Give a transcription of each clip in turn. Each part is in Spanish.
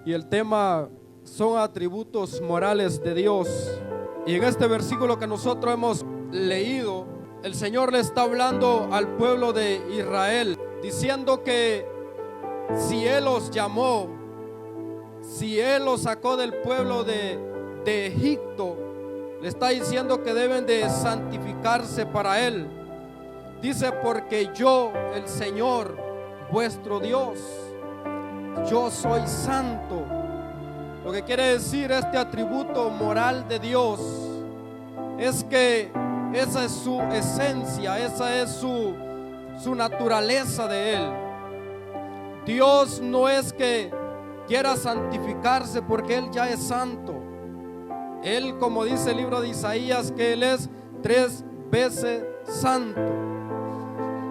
y el tema son atributos morales de Dios. Y en este versículo que nosotros hemos leído, el Señor le está hablando al pueblo de Israel, diciendo que si Él los llamó, si Él los sacó del pueblo de Egipto, le está diciendo que deben de santificarse para Él. Dice: porque yo, el Señor, vuestro Dios, yo soy santo. Lo que quiere decir este atributo moral de Dios es que esa es su esencia, esa es su naturaleza de Él. Dios no es que quiera santificarse porque Él ya es santo. Él, como dice el libro de Isaías, que Él es 3 veces santo.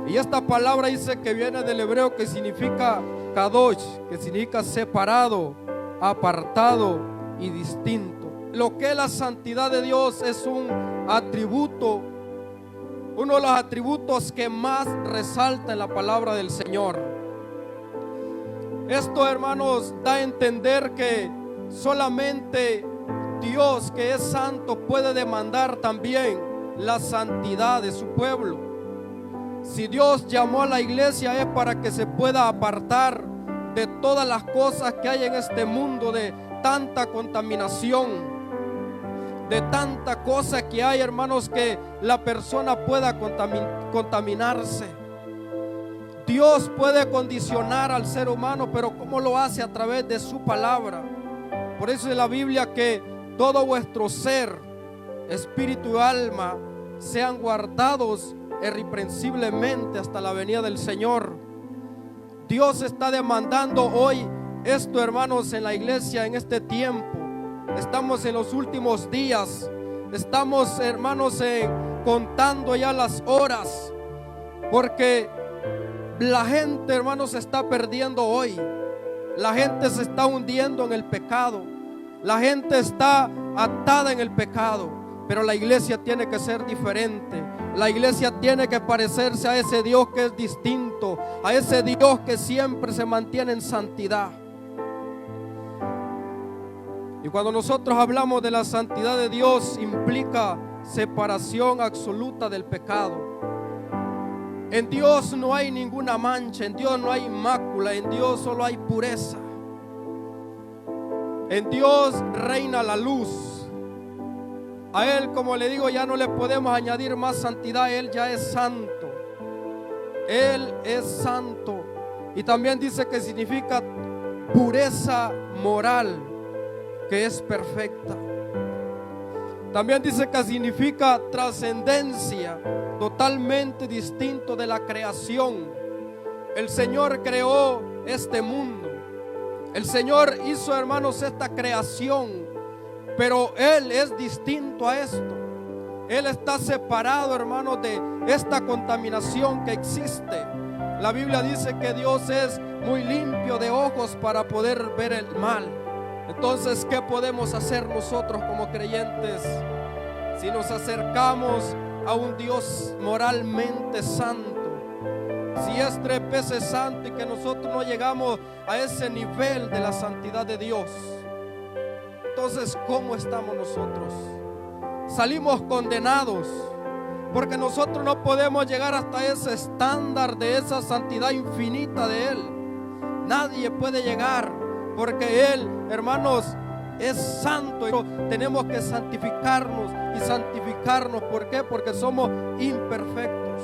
Y esta palabra dice que viene del hebreo, que significa kadosh, que significa separado, apartado y distinto. Lo que es la santidad de Dios es un atributo, uno de los atributos que más resalta en la palabra del Señor. Esto, hermanos, da a entender que solamente Dios, que es santo, puede demandar también la santidad de su pueblo. Si Dios llamó a la iglesia es para que se pueda apartar de todas las cosas que hay en este mundo, de tanta contaminación, de tanta cosa que hay, hermanos, que la persona pueda contaminarse. Dios puede condicionar al ser humano, pero ¿cómo lo hace? A través de su palabra. Por eso en la Biblia que todo vuestro ser, espíritu y alma, sean guardados irreprensiblemente hasta la venida del Señor. Dios está demandando hoy esto, hermanos, en la iglesia en este tiempo. Estamos en los últimos días. Estamos, hermanos, contando ya las horas, porque la gente, hermanos, se está perdiendo hoy. La gente se está hundiendo en el pecado. La gente está atada en el pecado. Pero la iglesia tiene que ser diferente. La iglesia tiene que parecerse a ese Dios que es distinto, a ese Dios que siempre se mantiene en santidad. Y cuando nosotros hablamos de la santidad de Dios, implica separación absoluta del pecado. En Dios no hay ninguna mancha, en Dios no hay mácula, en Dios solo hay pureza. En Dios reina la luz. A Él, como le digo, ya no le podemos añadir más santidad. Él ya es santo. Él es santo. Y también dice que significa pureza moral, que es perfecta. También dice que significa trascendencia, totalmente distinto de la creación. El Señor creó este mundo. El Señor hizo, hermanos, esta creación. Pero Él es distinto a esto. Él está separado, hermanos, de esta contaminación que existe. La Biblia dice que Dios es muy limpio de ojos para poder ver el mal. Entonces, ¿qué podemos hacer nosotros como creyentes si nos acercamos a un Dios moralmente santo? Si es 3 veces santo y que nosotros no llegamos a ese nivel de la santidad de Dios, entonces, ¿cómo estamos nosotros? Salimos condenados, porque nosotros no podemos llegar hasta ese estándar de esa santidad infinita de Él. Nadie puede llegar, porque Él, hermanos, es santo. Pero tenemos que santificarnos y santificarnos. ¿Por qué? Porque somos imperfectos.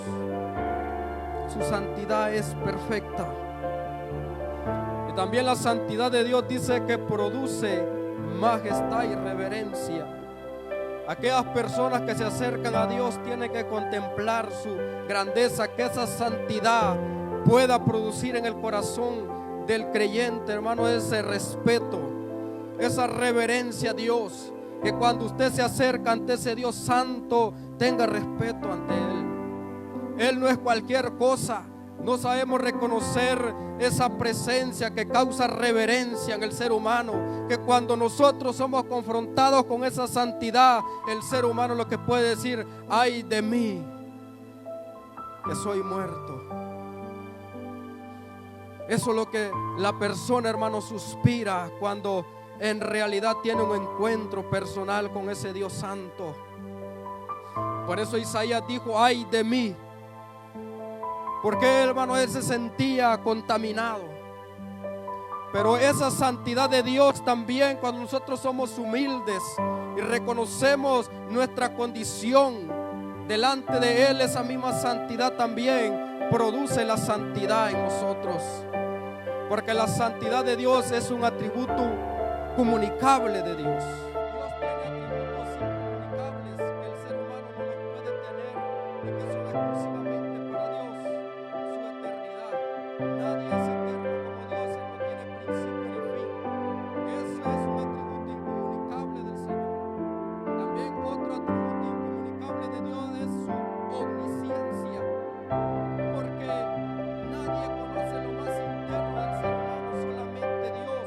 Su santidad es perfecta. Y también la santidad de Dios dice que produce majestad y reverencia. Aquellas personas que se acercan a Dios tienen que contemplar su grandeza, que esa santidad pueda producir en el corazón del creyente, hermano, ese respeto, esa reverencia a Dios, que cuando usted se acerca ante ese Dios santo, tenga respeto ante Él. Él no es cualquier cosa. No sabemos reconocer esa presencia que causa reverencia en el ser humano, que cuando nosotros somos confrontados con esa santidad, el ser humano lo que puede decir: ay de mí, que soy muerto. Eso es lo que la persona, hermano, suspira cuando en realidad tiene un encuentro personal con ese Dios santo. Por eso Isaías dijo: ay de mí, porque hermano, él se sentía contaminado. Pero esa santidad de Dios también, cuando nosotros somos humildes y reconocemos nuestra condición delante de Él, esa misma santidad también produce la santidad en nosotros. Porque la santidad de Dios es un atributo comunicable de Dios. Dios tiene atributos incomunicables que el ser humano no los puede tener y que son exclusivamente para Dios, su eternidad. Nadie es eterno como Dios, Él no tiene principio ni fin. Eso es un atributo incomunicable del Señor. También otro atributo incomunicable de Dios es su omnisciencia, porque nadie conoce lo más interno del ser humano, solamente Dios.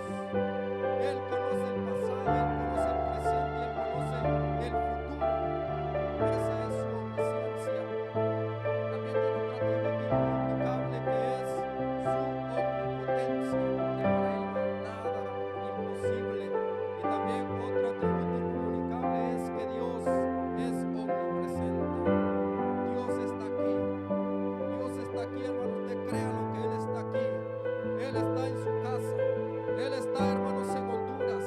Él conoce el pasado, Él conoce el presente, Él conoce el futuro. Esa es su omnisciencia. También tiene otro atributo incomunicable que es su omnipotencia. Para Él no hay nada imposible. Y también otro atributo incomunicable es que Dios es omnipresente. Dios está aquí. Dios está aquí, hermano. Usted crea lo que Él está aquí. Él está en su casa. Él está, hermanos, en Honduras.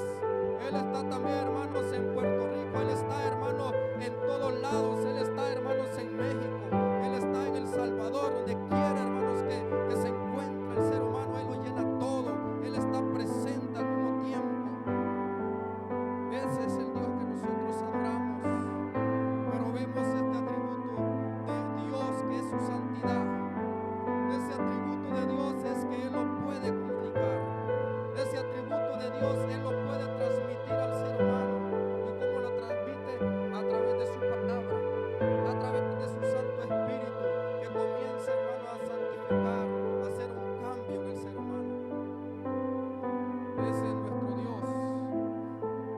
Él está también, hermanos, en Puerto Rico. Él está, hermanos, en todos lados. Él está, hermanos, en México. Él está en El Salvador. Donde quiera, hermanos, que se encuentre el ser humano, Él lo llena todo. Él está presente al mismo tiempo. Ese es el Dios que nosotros adoramos. Pero vemos este atributo de Dios, que es su santidad. Ese atributo de Dios es que Él lo puede comunicar. Ese atributo de Dios Él lo puede transmitir al ser humano. ¿Y cómo lo transmite? A través de su palabra, a través de su Santo Espíritu, que comienza, hermano, a santificar, a hacer un cambio en el ser humano. Ese es nuestro Dios.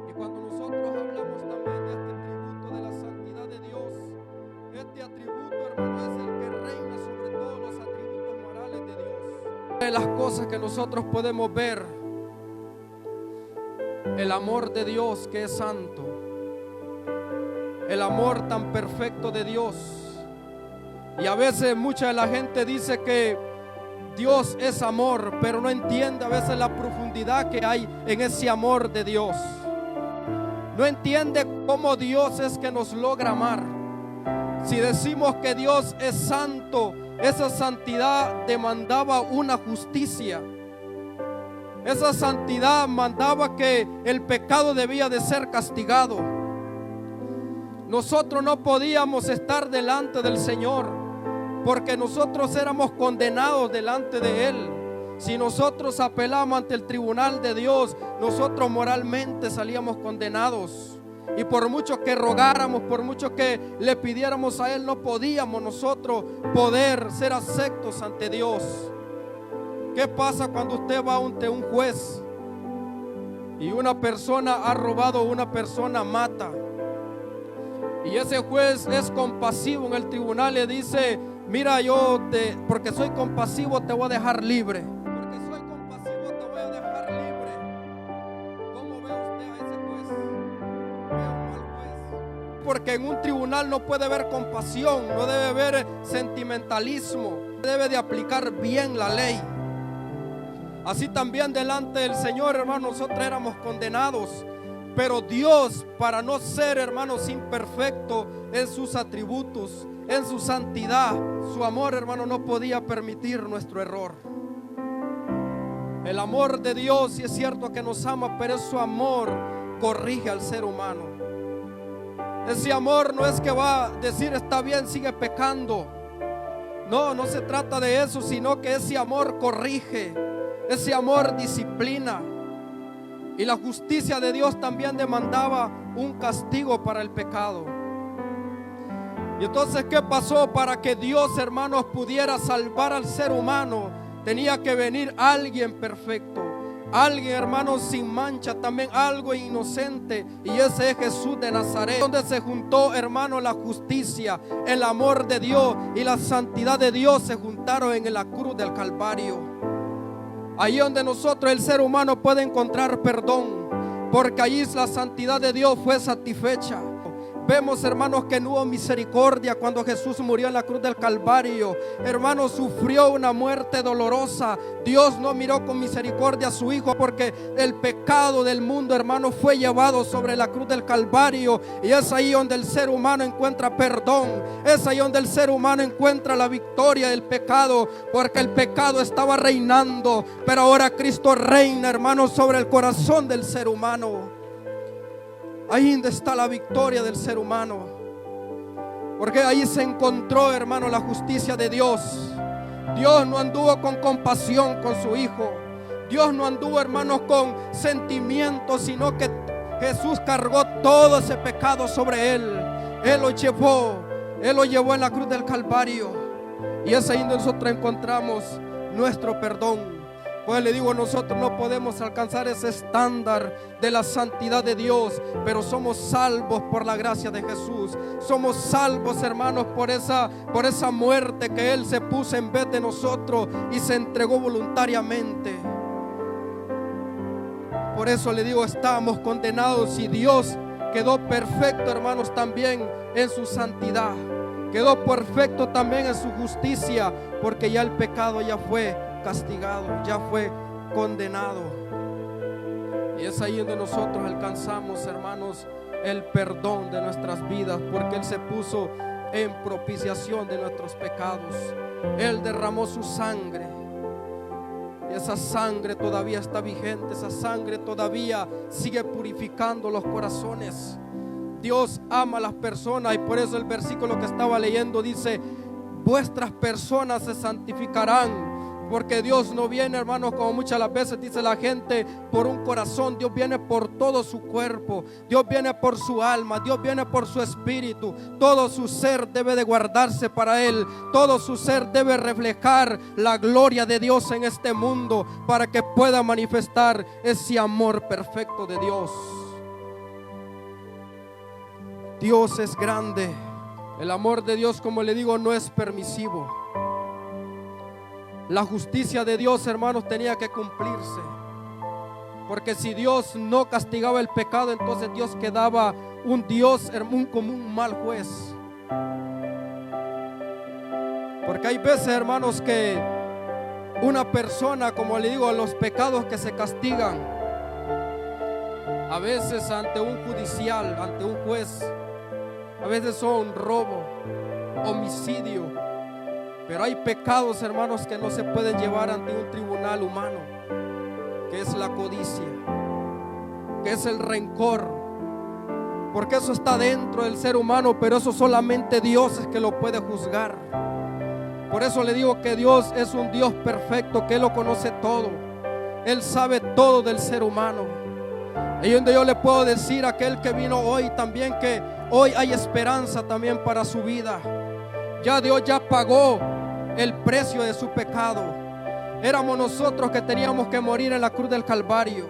Y cuando nosotros hablamos también de este atributo de la santidad de Dios, este atributo, hermano, es el que reina sobre todos los atributos morales de Dios. De las cosas que nosotros podemos ver, el amor de Dios que es santo, el amor tan perfecto de Dios. Y a veces mucha de la gente dice que Dios es amor, pero no entiende a veces la profundidad que hay en ese amor de Dios. No entiende cómo Dios es que nos logra amar. Si decimos que Dios es santo, esa santidad demandaba una justicia. Esa santidad mandaba que el pecado debía de ser castigado. Nosotros no podíamos estar delante del Señor porque nosotros éramos condenados delante de Él. Si nosotros apelamos ante el tribunal de Dios, nosotros moralmente salíamos condenados. Y por mucho que rogáramos, por mucho que le pidiéramos a Él, no podíamos nosotros poder ser aceptos ante Dios. ¿Qué pasa cuando usted va ante un juez y una persona ha robado, una persona mata? Y ese juez es compasivo en el tribunal, le dice: mira, porque soy compasivo te voy a dejar libre. Porque soy compasivo te voy a dejar libre. ¿Cómo ve usted a ese juez? Ve a un mal juez. Porque en un tribunal no puede haber compasión, no debe haber sentimentalismo, debe de aplicar bien la ley. Así también delante del Señor, hermanos, nosotros éramos condenados. Pero Dios, para no ser, hermanos, imperfecto en sus atributos, en su santidad, su amor, hermano, no podía permitir nuestro error. El amor de Dios, sí es cierto que nos ama, pero su amor corrige al ser humano. Ese amor no es que va a decir: está bien, sigue pecando. No, no se trata de eso, sino que ese amor corrige. Ese amor disciplina. Y la justicia de Dios también demandaba un castigo para el pecado. Y entonces, ¿qué pasó? Para que Dios, hermanos, pudiera salvar al ser humano, tenía que venir alguien perfecto, alguien, hermanos, sin mancha, también algo inocente. Y ese es Jesús de Nazaret, donde se juntó, hermanos, la justicia, el amor de Dios y la santidad de Dios se juntaron en la cruz del Calvario. Ahí donde nosotros, el ser humano, puede encontrar perdón, porque allí la santidad de Dios fue satisfecha. Vemos, hermanos, que no hubo misericordia cuando Jesús murió en la cruz del Calvario. Hermanos, sufrió una muerte dolorosa. Dios no miró con misericordia a su Hijo, porque el pecado del mundo, hermanos, fue llevado sobre la cruz del Calvario. Y es ahí donde el ser humano encuentra perdón. Es ahí donde el ser humano encuentra la victoria del pecado, porque el pecado estaba reinando, pero ahora Cristo reina, hermanos, sobre el corazón del ser humano. Ahí donde está la victoria del ser humano, porque ahí se encontró, hermano, la justicia de Dios. Dios no anduvo con compasión con su Hijo. Dios no anduvo, hermanos, con sentimientos, sino que Jesús cargó todo ese pecado sobre Él. Él lo llevó en la cruz del Calvario. Y es ahí donde nosotros encontramos nuestro perdón. Pues le digo, nosotros no podemos alcanzar ese estándar de la santidad de Dios, pero somos salvos por la gracia de Jesús. Somos salvos, hermanos, por esa muerte que Él se puso en vez de nosotros y se entregó voluntariamente. Por eso le digo, estamos condenados, y Dios quedó perfecto, hermanos, también en su santidad. Quedó perfecto también en su justicia, porque ya el pecado ya fue castigado, ya fue condenado. Y es ahí donde nosotros alcanzamos, hermanos, el perdón de nuestras vidas, porque Él se puso en propiciación de nuestros pecados. Él derramó su sangre, y esa sangre todavía está vigente. Esa sangre todavía sigue purificando los corazones. Dios ama a las personas, y por eso el versículo que estaba leyendo dice: vuestras personas se santificarán. Porque Dios no viene, hermanos, como muchas las veces dice la gente, por un corazón. Dios viene por todo su cuerpo. Dios viene por su alma. Dios viene por su espíritu. Todo su ser debe de guardarse para Él. Todo su ser debe reflejar la gloria de Dios en este mundo, para que pueda manifestar ese amor perfecto de Dios. Dios es grande. El amor de Dios, como le digo, no es permisivo. La justicia de Dios, hermanos, tenía que cumplirse, porque si Dios no castigaba el pecado, entonces Dios quedaba un Dios como un mal juez. Porque hay veces, hermanos, que una persona, como le digo, los pecados que se castigan, a veces ante un judicial, ante un juez, a veces son robo, homicidio. Pero hay pecados, hermanos, que no se pueden llevar ante un tribunal humano, que es la codicia, que es el rencor, porque eso está dentro del ser humano, pero eso solamente Dios es que lo puede juzgar. Por eso le digo que Dios es un Dios perfecto, que Él lo conoce todo. Él sabe todo del ser humano. Y donde yo le puedo decir a aquel que vino hoy también, que hoy hay esperanza también para su vida. Ya Dios ya pagó el precio de su pecado. Éramos nosotros que teníamos que morir en la cruz del Calvario,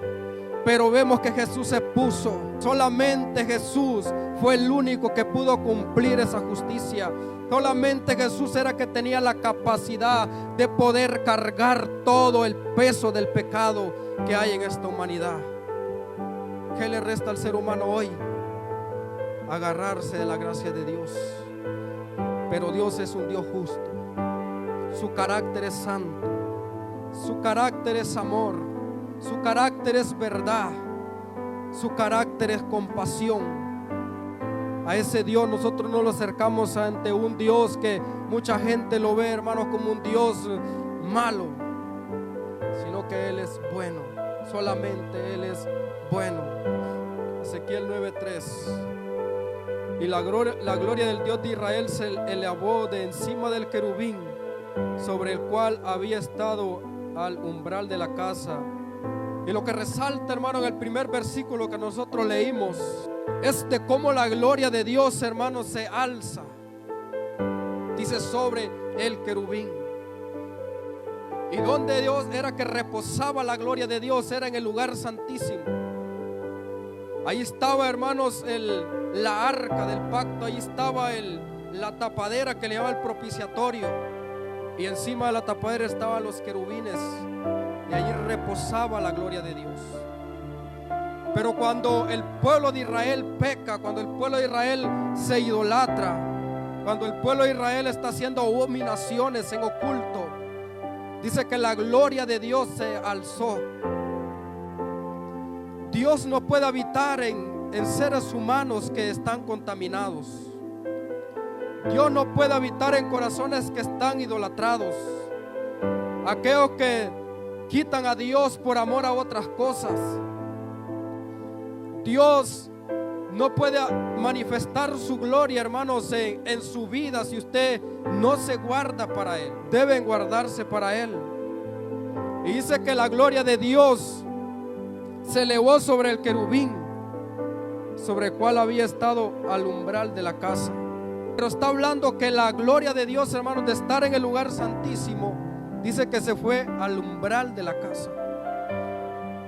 pero vemos que Jesús se puso. Solamente Jesús fue el único que pudo cumplir esa justicia. Solamente Jesús era que tenía la capacidad de poder cargar todo el peso del pecado que hay en esta humanidad. ¿Qué le resta al ser humano hoy? Agarrarse de la gracia de Dios. Pero Dios es un Dios justo. Su carácter es santo. Su carácter es amor. Su carácter es verdad. Su carácter es compasión. A ese Dios nosotros no lo acercamos ante un Dios que mucha gente lo ve, hermanos, como un Dios malo, sino que Él es bueno. Solamente Él es bueno. Ezequiel 9:3. Y la gloria del Dios de Israel se elevó de encima del querubín, sobre el cual había estado al umbral de la casa. Y lo que resalta, hermano, en el primer versículo que nosotros leímos, es de cómo la gloria de Dios, hermano, se alza. Dice sobre el querubín. Y donde Dios era que reposaba la gloria de Dios, era en el lugar santísimo. Ahí estaba, hermanos, la arca del pacto. Ahí estaba la tapadera que le llamaba el propiciatorio. Y encima de la tapadera estaban los querubines. y allí reposaba la gloria de Dios. Pero cuando el pueblo de Israel peca, cuando el pueblo de Israel se idolatra, cuando el pueblo de Israel está haciendo abominaciones en oculto, dice que la gloria de Dios se alzó. Dios no puede habitar en seres humanos que están contaminados. Dios no puede habitar en corazones que están idolatrados. Aquellos que quitan a Dios por amor a otras cosas. Dios no puede manifestar su gloria, hermanos, en su vida si usted no se guarda para Él. Deben guardarse para Él. Y dice que la gloria de Dios se elevó sobre el querubín, sobre el cual había estado al umbral de la casa. Pero está hablando que la gloria de Dios, hermanos, de estar en el lugar santísimo, dice que se fue al umbral de la casa.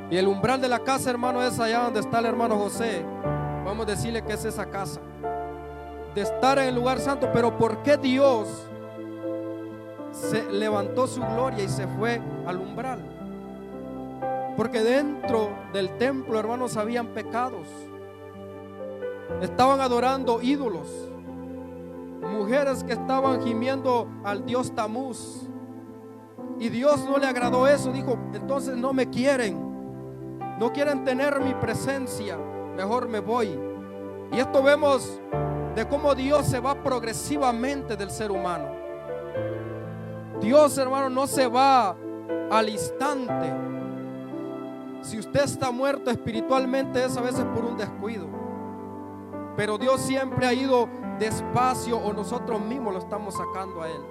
Y el umbral de la casa, hermano, es allá donde está el hermano José. Vamos a decirle que es esa casa de estar en el lugar santo. Pero ¿por qué Dios se levantó su gloria y se fue al umbral? Porque dentro del templo, hermanos, habían pecados. Estaban adorando ídolos. Mujeres que estaban gimiendo al dios Tamuz. Y Dios no le agradó eso. Dijo, entonces no me quieren. No quieren tener mi presencia. Mejor me voy. Y esto vemos de cómo Dios se va progresivamente del ser humano. Dios, hermano, no se va al instante. Si usted está muerto espiritualmente es a veces por un descuido. Pero Dios siempre ha ido despacio, o nosotros mismos lo estamos sacando a Él.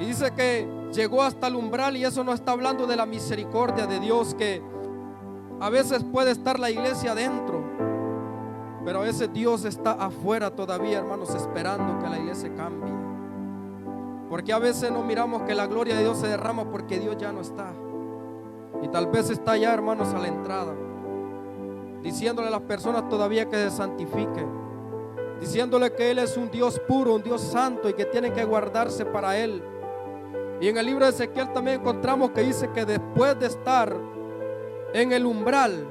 Y dice que llegó hasta el umbral, y eso no está hablando de la misericordia de Dios, que a veces puede estar la iglesia adentro, pero a veces Dios está afuera todavía, hermanos, esperando que la iglesia cambie. Porque a veces no miramos que la gloria de Dios se derrama porque Dios ya no está. Y tal vez está ya, hermanos, a la entrada, diciéndole a las personas todavía que se santifiquen, diciéndole que Él es un Dios puro, un Dios santo, y que tienen que guardarse para Él. Y en el libro de Ezequiel también encontramos que dice que después de estar en el umbral,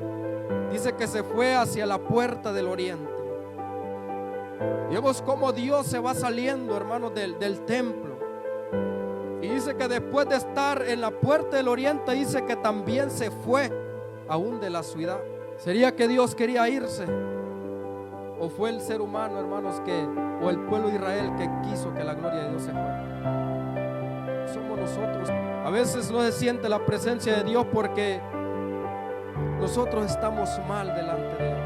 dice que se fue hacia la puerta del oriente. Y vemos cómo Dios se va saliendo, hermanos, del templo. Y dice que después de estar en la puerta del oriente, dice que también se fue aún de la ciudad. ¿Sería que Dios quería irse? ¿O fue el ser humano, hermanos, o el pueblo de Israel que quiso que la gloria de Dios se fuera? Somos nosotros. A veces no se siente la presencia de Dios porque nosotros estamos mal delante de Él.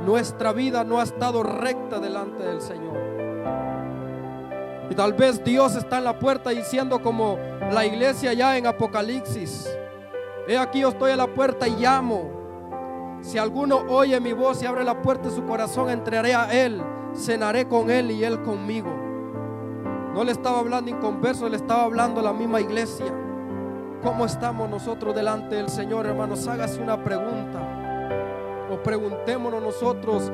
Nuestra vida no ha estado recta delante del Señor. Y tal vez Dios está en la puerta diciendo, como la iglesia ya en Apocalipsis: he aquí, yo estoy a la puerta y llamo. Si alguno oye mi voz y abre la puerta de su corazón, entraré a Él, cenaré con Él y Él conmigo. No le estaba hablando inconverso, le estaba hablando a la misma iglesia. ¿Cómo estamos nosotros delante del Señor, hermanos? Hágase una pregunta, o preguntémonos nosotros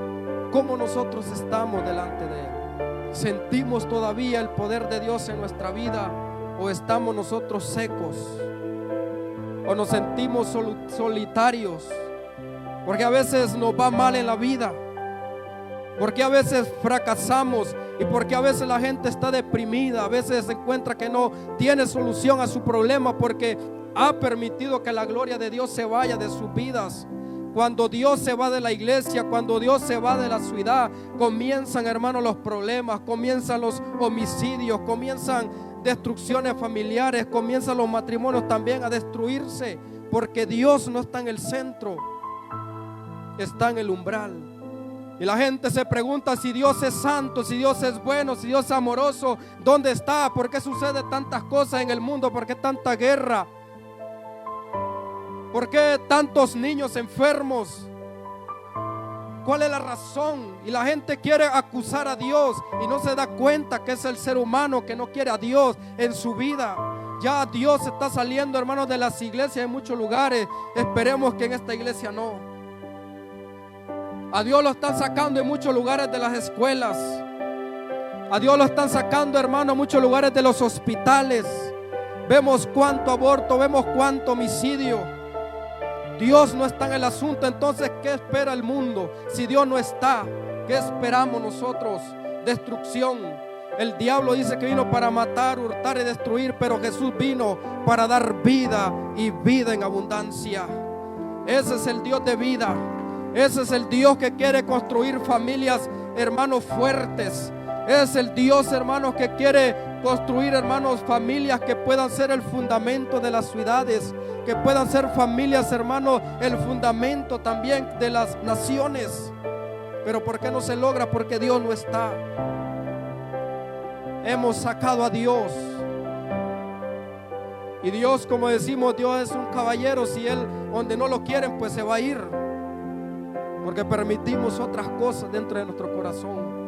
cómo nosotros estamos delante de Él. ¿Sentimos todavía el poder de Dios en nuestra vida, o estamos nosotros secos, o nos sentimos solitarios? Porque a veces nos va mal en la vida, porque a veces fracasamos, y porque a veces la gente está deprimida, a veces se encuentra que no tiene solución a su problema porque ha permitido que la gloria de Dios se vaya de sus vidas. Cuando Dios se va de la iglesia, cuando Dios se va de la ciudad, comienzan, hermanos, los problemas, comienzan los homicidios, comienzan destrucciones familiares, comienzan los matrimonios también a destruirse, porque Dios no está en el centro, está en el umbral. Y la gente se pregunta si Dios es santo, si Dios es bueno, si Dios es amoroso. ¿Dónde está? ¿Por qué sucede tantas cosas en el mundo? ¿Por qué tanta guerra? ¿Por qué tantos niños enfermos? ¿Cuál es la razón? Y la gente quiere acusar a Dios y no se da cuenta que es el ser humano que no quiere a Dios en su vida. Ya Dios está saliendo, hermanos, de las iglesias en muchos lugares. Esperemos que en esta iglesia no. A Dios lo están sacando en muchos lugares de las escuelas. A Dios lo están sacando, hermano, en muchos lugares de los hospitales. vemos cuánto aborto, vemos cuánto homicidio. Dios no está en el asunto. Entonces, ¿qué espera el mundo? Si Dios no está, ¿qué esperamos nosotros? Destrucción. El diablo dice que vino para matar, hurtar y destruir, pero Jesús vino para dar vida y vida en abundancia. Ese es el Dios de vida. Ese es el Dios que quiere construir familias, hermanos, fuertes. Ese es el Dios, hermanos, que quiere construir, hermanos, familias que puedan ser el fundamento de las ciudades, que puedan ser familias, hermanos, el fundamento también de las naciones. Pero ¿por qué no se logra? Porque Dios no está. Hemos sacado a Dios. Y Dios, como decimos, Dios es un caballero. Si Él, donde no lo quieren, pues se va a ir, porque permitimos otras cosas dentro de nuestro corazón.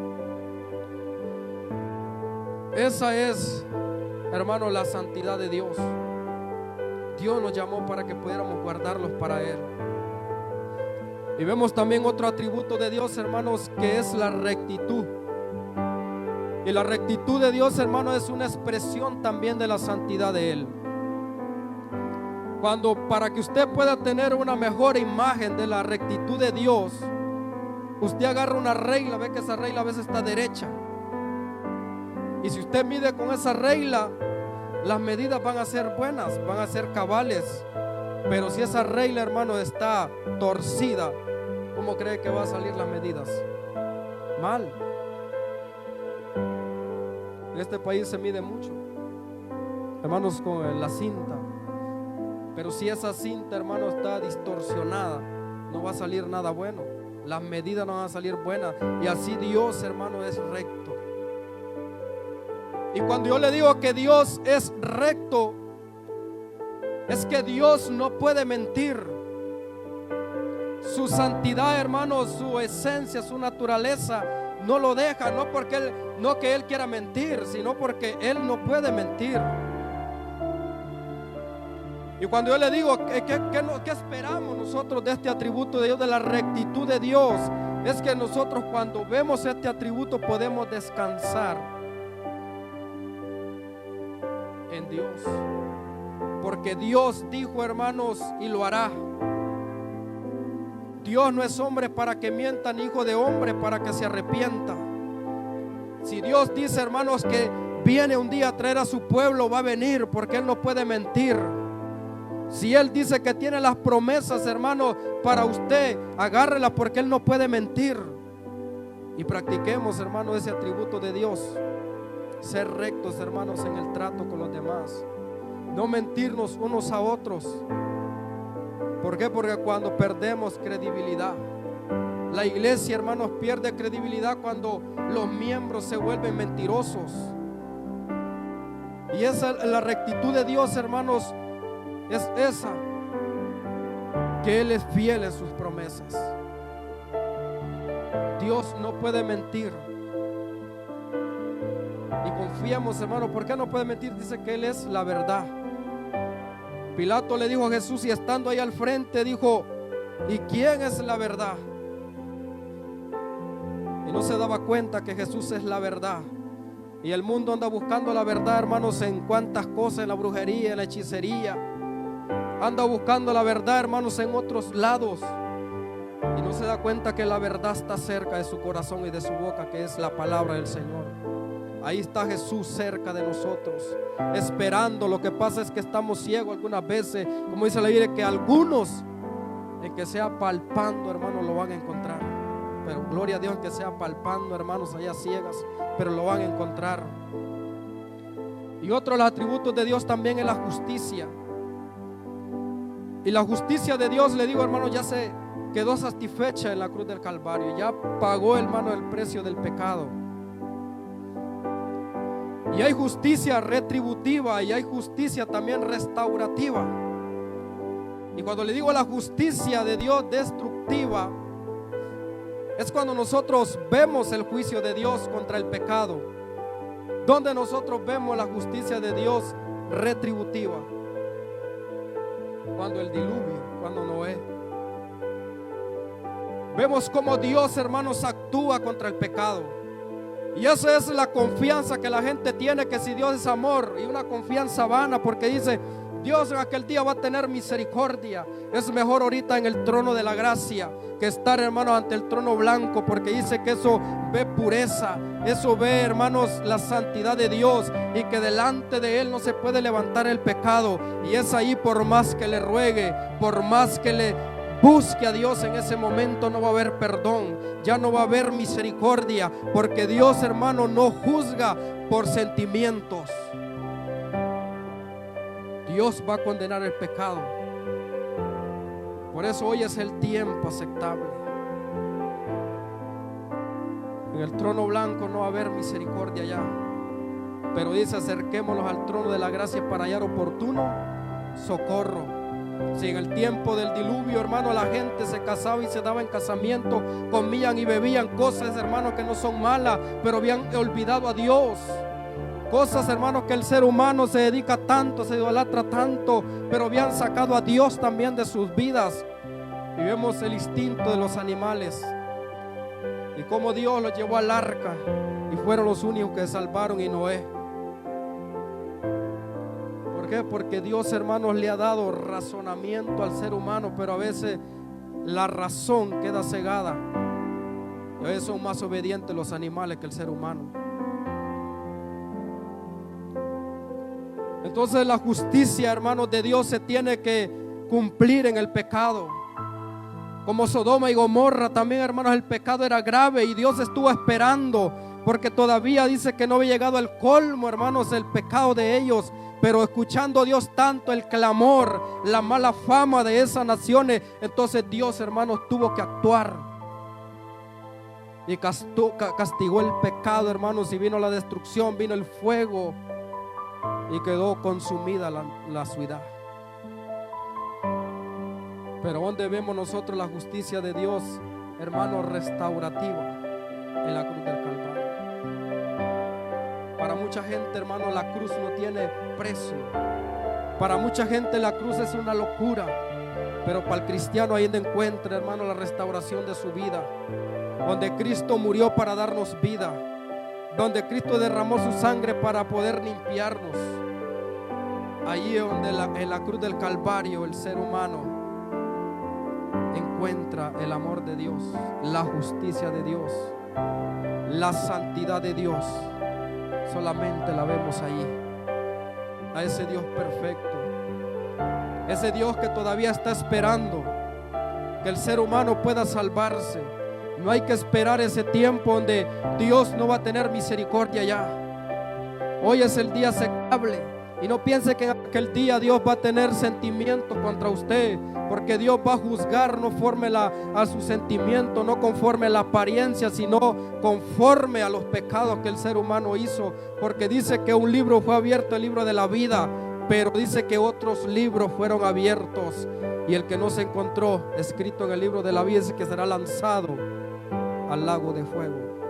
Esa es, hermano, la santidad de Dios. Dios nos llamó para que pudiéramos guardarlos para Él. Y vemos también otro atributo de Dios, hermanos, que es la rectitud. Y la rectitud de Dios, hermano, es una expresión también de la santidad de Él. Cuando, para que usted pueda tener una mejor imagen de la rectitud de Dios, usted agarra una regla, ve que esa regla a veces está derecha. Y si usted mide con esa regla, las medidas van a ser buenas, van a ser cabales. Pero si esa regla, hermano, está torcida, ¿cómo cree que van a salir las medidas? Mal. En este país se mide mucho, hermanos, con la cinta. Pero si esa cinta, hermano, está distorsionada, no va a salir nada bueno. Las medidas no van a salir buenas. Y así Dios, hermano, es recto. Y cuando yo le digo que Dios es recto, es que Dios no puede mentir. Su santidad, hermano, su esencia, su naturaleza no lo deja, no porque no que Él quiera mentir, sino porque Él no puede mentir. Y cuando yo le digo ¿qué esperamos nosotros de este atributo de Dios, de la rectitud de Dios? Es que nosotros, cuando vemos este atributo, podemos descansar en Dios, porque Dios dijo, hermanos, y lo hará. Dios no es hombre para que mienta, ni hijo de hombre para que se arrepienta. Si Dios dice, hermanos, que viene un día a traer a su pueblo, va a venir, porque Él no puede mentir. Si Él dice que tiene las promesas, hermanos, para usted, agárrela, porque Él no puede mentir. Y practiquemos, hermanos, ese atributo de Dios. Ser rectos, hermanos, en el trato con los demás. No mentirnos unos a otros. ¿Por qué? Porque cuando perdemos credibilidad, la iglesia, hermanos, pierde credibilidad cuando los miembros se vuelven mentirosos. Y esa, la rectitud de Dios, hermanos, es esa, que Él es fiel en sus promesas. Dios no puede mentir. Y confiemos, hermano, ¿por qué no puede mentir? Dice que Él es la verdad. Pilato le dijo a Jesús, y estando ahí al frente, dijo, ¿y quién es la verdad? Y no se daba cuenta que Jesús es la verdad. Y el mundo anda buscando la verdad, hermanos, en cuantas cosas, en la brujería, en la hechicería. Anda buscando la verdad, hermanos, en otros lados. Y no se da cuenta que la verdad está cerca de su corazón y de su boca, que es la palabra del Señor. Ahí está Jesús cerca de nosotros, esperando. Lo que pasa es que estamos ciegos algunas veces, como dice la Biblia, que algunos, en que sea palpando, hermanos, lo van a encontrar. Pero gloria a Dios, que sea palpando, hermanos, allá ciegas, pero lo van a encontrar. Y otro de los atributos de Dios también es la justicia. Y la justicia de Dios, le digo, hermano, ya se quedó satisfecha en la cruz del Calvario. Ya pagó, hermano, el precio del pecado. Y hay justicia retributiva y hay justicia también restaurativa. Y cuando le digo la justicia de Dios destructiva, es cuando nosotros vemos el juicio de Dios contra el pecado. Donde nosotros vemos la justicia de Dios retributiva. Cuando el diluvio, cuando Noé. Vemos cómo Dios, hermanos, actúa contra el pecado. Y esa es la confianza que la gente tiene, que si Dios es amor, y una confianza vana, porque dice: Dios en aquel día va a tener misericordia. Es mejor ahorita en el trono de la gracia que estar, hermanos, ante el trono blanco, porque dice que eso ve pureza, eso ve, hermanos, la santidad de Dios, y que delante de Él no se puede levantar el pecado. Y es ahí, por más que le ruegue, por más que le busque a Dios, en ese momento no va a haber perdón, ya no va a haber misericordia, porque Dios, hermano, no juzga por sentimientos. Dios va a condenar el pecado. Por eso hoy es el tiempo aceptable. En el trono blanco no va a haber misericordia ya, pero dice: acerquémonos al trono de la gracia para hallar oportuno socorro. Si en el tiempo del diluvio, hermano, la gente se casaba y se daba en casamiento, comían y bebían cosas, hermano, que no son malas, pero habían olvidado a Dios. Cosas, hermanos, que el ser humano se dedica tanto, se idolatra tanto, pero habían sacado a Dios también de sus vidas. Y vemos el instinto de los animales y cómo Dios los llevó al arca, y fueron los únicos que se salvaron, y Noé. ¿Por qué? Porque Dios, hermanos, le ha dado razonamiento al ser humano, pero a veces la razón queda cegada. Y a veces son más obedientes los animales que el ser humano. Entonces la justicia, hermanos, de Dios se tiene que cumplir en el pecado. Como Sodoma y Gomorra también, hermanos, el pecado era grave, y Dios estuvo esperando, porque todavía dice que no había llegado al colmo, hermanos, el pecado de ellos. Pero escuchando Dios tanto el clamor, la mala fama de esas naciones, entonces Dios, hermanos, tuvo que actuar y castigó el pecado, hermanos, y vino la destrucción, vino el fuego, y quedó consumida la ciudad. Pero ¿dónde vemos nosotros la justicia de Dios, hermano? Restaurativa, en la cruz del Calvario. Para mucha gente, hermano, la cruz no tiene precio. Para mucha gente la cruz es una locura, pero para el cristiano ahí donde encuentra, hermano, la restauración de su vida, donde Cristo murió para darnos vida, donde Cristo derramó su sangre para poder limpiarnos. Allí donde en la cruz del Calvario el ser humano encuentra el amor de Dios, la justicia de Dios, la santidad de Dios. Solamente la vemos allí, a ese Dios perfecto, ese Dios que todavía está esperando que el ser humano pueda salvarse. No hay que esperar ese tiempo donde Dios no va a tener misericordia ya. Hoy es el día aceptable, y no piense que en aquel día Dios va a tener sentimientos contra usted, porque Dios va a juzgar no conforme a su sentimiento, no conforme a la apariencia, sino conforme a los pecados que el ser humano hizo. Porque dice que un libro fue abierto, el libro de la vida, pero dice que otros libros fueron abiertos, y el que no se encontró escrito en el libro de la vida es que será lanzado al lago de fuego.